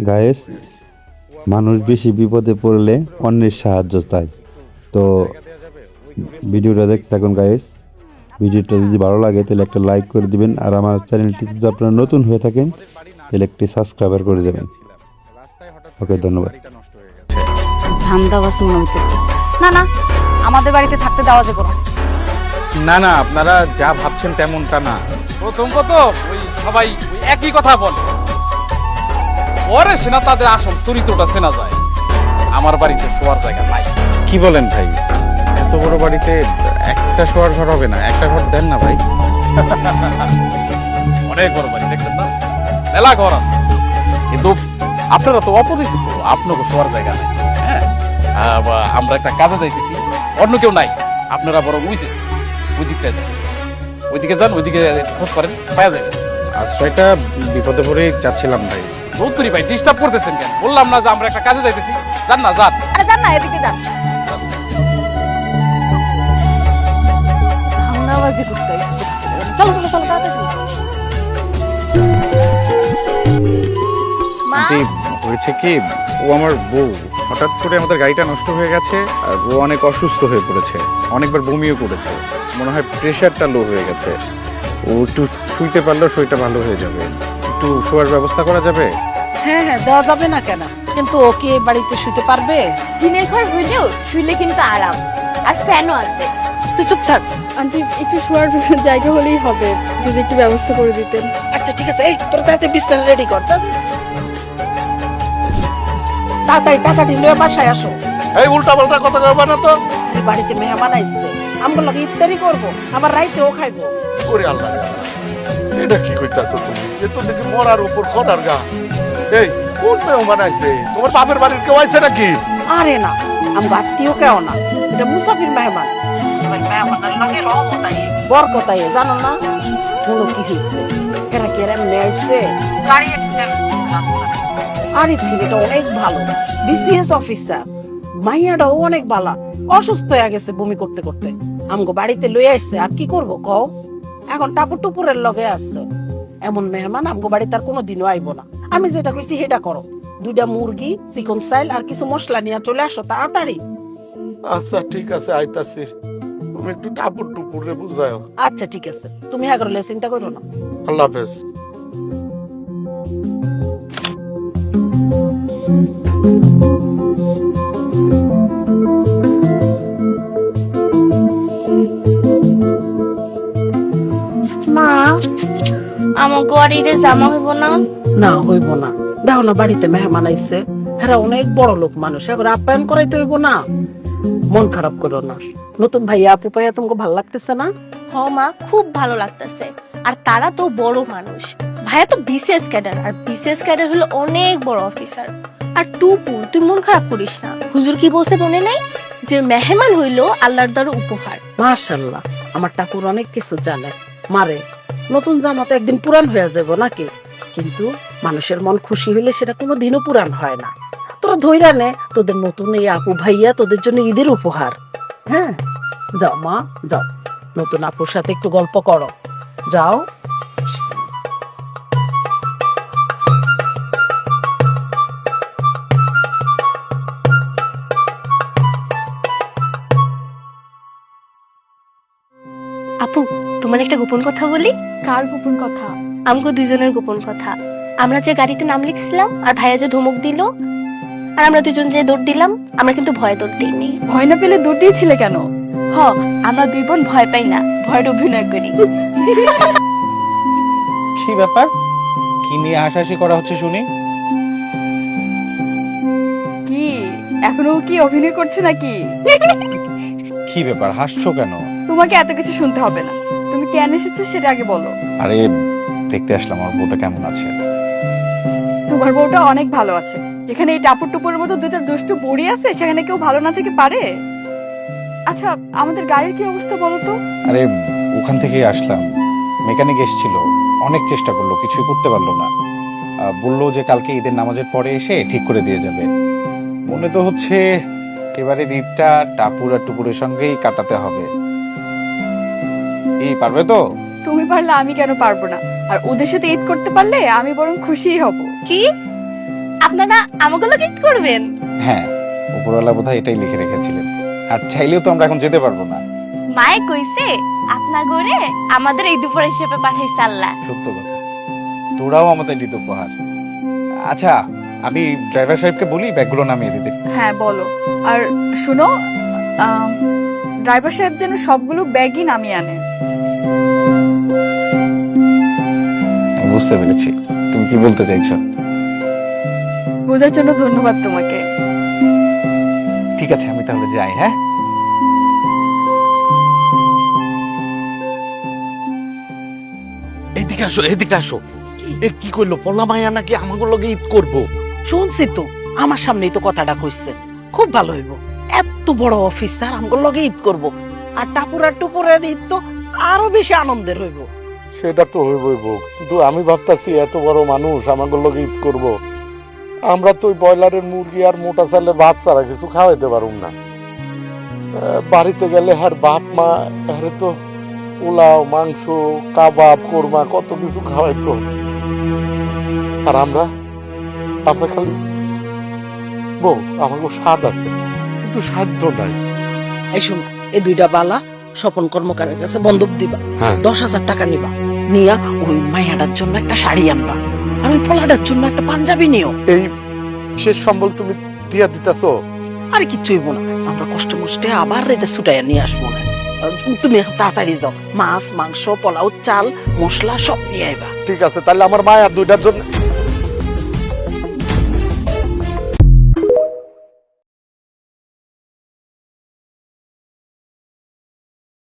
Guys, মানুষ বেশি বিপদে পড়লে অন্যের সাহায্য চায়। তো ভিডিওটা দেখতে থাকুন গায়েস। ভিডিওটা যদি ভালো লাগে তাহলে একটা লাইক করে দিবেন, আর আমার চ্যানেলটি যদি আপনারা নতুন হয়ে থাকেন তাহলে একটি সাবস্ক্রাইবার করে যাবেন। ওকে, ধন্যবাদ। ধান্দাবাজ মনে হইতেছে। না না, আমাদের বাড়িতে থাকতে দেওয়া যাবে না। না না, আপনারা যা ভাবছেন তেমনটা না। প্রথম কত ওই সবাই ওই একই কথা বলে, পরে সেনা তাদের আসল চরিত্রটা চেনা যায়। আমার বাড়িতে শোয়ার জায়গা নাই। কি বলেন ভাই, এত বড় বাড়িতে একটা শোয়ার ঘর হবে না? একটা ঘর দেন না ভাই। অনেক বড় বাড়ি, দেখছেন না, মেলা ঘর আছে, কিন্তু আপনারা তো অপরিচিত, আপনাকে শোয়ার জায়গা নাই। হ্যাঁ, আমরা একটা কাজে যাইতেছি, অন্য কেউ নাই, আপনারা বড় ওই দিকটায় যান, ওইদিকে যান, ওইদিকে খোঁজ করেন, পাওয়া যাবে। আশ্রয়টা বিপদে পড়ে যাচ্ছিলাম ভাই। চৌধুরী ভাই ডিস্টার্ব করতেছেন কেন? বললাম না যে আমরা একটা কাজে যাইতেছি, যান না, যান। আরে যান না, এদিকে যান। ধান্দাবাজি করতে আইছে। চলো চলো চলো, তাড়াতাড়ি চলো। মা, আন্টি, হয়েছে কি, ও আমার বউ, হঠাৎ করে আমাদের গাড়িটা নষ্ট হয়ে গেছে, আর ও অনেক অসুস্থ হয়ে পড়েছে, অনেকবার বমিও করেছে, মনে হয় প্রেশারটা লো হয়ে গেছে। ও একটু শুইতে পারলেও শরীরটা ভালো হয়ে যাবে। একটু শোয়ার ব্যবস্থা করা যাবে? হ্যাঁ হ্যাঁ, দেওয়া যাবে না কেন, কিন্তু ওকে বাড়িতে শুতে পারবে? দিনের ঘর হইলেও শুইলে কিন্তু আরাম, আর ফ্যানও আছে। তুই চুপ থাক। আন্টি, একটু শোয়ার জায়গা হলেই হবে, যদি একটু ব্যবস্থা করে দিতেন। আচ্ছা ঠিক আছে, এই তোর তাড়াতাড়ি বিছানা রেডি কর, যা। তাড়াতাড়ি টাকাটি লয়ে বাসায় আসো। এই উল্টা পাল্টা কথা কইবা না তো। এই বাড়িতে মেহমান আইছে, আমগো লগে ইফতারি করব, আবার রাইতেও খাইবো। ওরে আল্লাহ রে আল্লাহ, এটা কি কইতাছো তুমি? এ তো দেখি মরার উপর খড়ার গা। এই কোন মেহমান আইছে? তোমার বাপের বাড়ির কেউ আইছে নাকি? আরে না, আমগো আত্মীয় কেউ না, এটা মুসাফির মেহমান। মুসাফির মেহমানের লগে রহমত আই, বরকত আই, জানো না? শুনো কি হইছে, কেরা কেরা এমনি আইছে, গাড়ি অ্যাক্সিডেন্ট করছে রাস্তায়। আরে ছেলেটা অনেক ভালো, বিসিএস অফিসার, মাইয়াটাও অনেক ভালো, অসুস্থ হয়ে গেছে বমি করতে করতে, আমগো বাড়িতে লই আইছে। আর কি করব কও, এখন টাপুর টুপুরের লগে আছে। এমন মেহমান আমগো বাড়িতে আর কোনোদিনও আইবো না। আমি যেটা কইছি সেটা করো, 2টা মুরগি, চিকন চাইল আর কিছু মশলা নিয়ে চলে আসো তাড়াতাড়ি। আচ্ছা ঠিক আছে, আইতাছি। তুমি একটু টাপুর টুপুরে বুঝাও। আচ্ছা ঠিক আছে, তুমি আগরলে চিন্তা করো না। আল্লাহ হাফেজ। মা, আমার গড়িতে জামা হইব না? না হইব না, দেখো না বাড়িতে মেহমান আইছে, হ্যাঁ অনেক বড় লোক মানুষ, এখন আপ্যায়ন করাইতে হইব না। মন খারাপ করো না, নতুন ভাইয়া আপু পাইয়া তোমাকে ভালো লাগতেছে না? হ মা, খুব ভালো লাগতেছে। আর তারা তো বড় মানুষ, ভাইয়া তো বিসিএস ক্যাডার, আর বিসিএস ক্যাডার হলো অনেক বড় অফিসার। আর টুপুর, তুই মন খারাপ করিস না। হুজুর কি বলতে মনে নেই যে মেহমান হইলো আল্লাহর দ্বারা উপহার। মাশাআল্লাহ, আমার ঠাকুর অনেক কিছু জানে। মারে, নতুন জামা তো একদিন পুরান হয়ে যাবো নাকি, কিন্তু মানুষের মন খুশি হইলে সেটা কোনোদিনও পুরান হয় না। তোরা ধইরা নে, তোদের নতুন এই আপু ভাইয়া তোদের জন্য ঈদের উপহার। হ্যাঁ যাও মা, যাও, নতুন আপুর সাথে একটু গল্প করো, যাও। আপু, তোমার একটা গোপন কথা বলি। কার গোপন কথা? আমগো দুজনের গোপন কথা। আমরা যে গাড়িতে নাম লিখছিলাম আর ভাইয়া যে ধমক দিল, আর আমরা দুজন যে দৌড় দিলাম, আমরা কিন্তু ভয়ে দৌড় দিইনি। ভয় না পেলে দৌড় দিয়েছিলে কেন? হ, আমরা দুই বোন ভয় পাই না, ভয়ের অভিনয় করি। কি ব্যাপার, কি নিয়ে হাসাহাসি করা হচ্ছে শুনি? কি এখনো কি অভিনয় করছো নাকি? কি ব্যাপার, হাসছো কেন? তোমাকে এত কিছু শুনতে হবে না, তুমি কেন এসেছো সেটা আগে বলো। আরে দেখতে আসলাম আমার বউটা কেমন আছে। তোমার বউটা অনেক ভালো আছে। যেখানে এই টাপুর টুপুরের মতো দুটো দুষ্টু বুড়ি আছে, সেখানে কেউ ভালো না থেকে পারে? আচ্ছা, আমাদের গাড়ির কি অবস্থা বলো তো? আরে ওখান থেকেই আসলাম, মেকানিক এসেছিল, অনেক চেষ্টা করলো, কিছুই করতে পারলো না। বললো যে কালকে ঈদের নামাজের পরে এসে ঠিক করে দিয়ে যাবে। মনে তো হচ্ছে এবারে ঈদটা টাপুর আর টুপুরের সঙ্গেই কাটাতে হবে। এই পারবে তো? তুমি পারলে আমি কেন পারবো না? আর ওদের সাথে ঈদ করতে পারলে আমি বরং খুশিই হব। কি আপনারা আমাকে ঈদ করবেন? হ্যাঁ, উপরওয়ালা বোধহয় এটাই লিখে রেখেছিলেন। আর চাইলেও তো আমরা এখন যেতে পারবো না। মায়ে কইছে আপনা ঘরে আমাদের এই দুপুরে হিসেবে পাঠাইছে আল্লাহ। সত্য কথা, তোরাও আমাদের ঈদ উপহার। আচ্ছা, আমি ড্রাইভার সাহেবকে বলি ব্যাগগুলো নামিয়ে দিতে। হ্যাঁ বলো। আর শুনো, ড্রাইভার সাহেব যেন সবগুলো ব্যাগই নামিয়ে আনে। বুঝতে পেরেছি তুমি কি বলতে চাইছো। বোঝার জন্য ধন্যবাদ তোমাকে। ঠিক আছে, আমি তাহলে যাই। হ্যাঁ, এদিকে আসো, এদিকে আসো। এ কি কইলো, পলা মাইয়া নাকি আমাকে লগে ঈদ করবো? শুনছি তো, আমার সামনেই তো কথাটা কইছে। খুব ভালো হইব, এত বড় অফিসার আমগো লগে ঈদ করব। আর টাপুরা টুপুরের ঈদ তো আরো বেশি আনন্দের হইব। সেটা তো হইবই বউ, কিন্তু আমি ভাবতাছি এত বড় মানুষ আমাকে লগে ঈদ করব, আমরা তো ওই ব্রয়লারের মুরগি আর মোটা চালের ভাত ছাড়া কিছু খাওয়াইতে পারুম না। বাড়িতে গেলে আর বাপ মা আরে তো পোলাও, মাংস, কাবাব, কোরমা কত কিছু খাওয়াইতো। আর আমরা খালি বউ, আমাকে স্বাদ আছে কিন্তু সাধ্য নাই। এই শুন, এই দুইটা বালা স্বপন কর্মকারের কাছে বন্ধক দিবা। হ্যাঁ। 10,000 টাকা নিবা, নিয়া ওই মাইয়াটার জন্য একটা শাড়ি আনবা, আর ওই পোলাটার জন্য একটা পাঞ্জাবি নিও। এই শেষ সম্বল তুমি দিয়া দিতেছো? আর কিচ্ছু হইব না, আমরা কষ্টে মষ্টে আবার এটা ছুটাইয়া নিয়ে আসবো না। তুমি এখন তাড়াতাড়ি যাও, মাছ, মাংস, পোলাও, চাল, মশলা সব নিয়ে আইবা। ঠিক আছে, তাহলে আমার মায়া দুইটার জন্য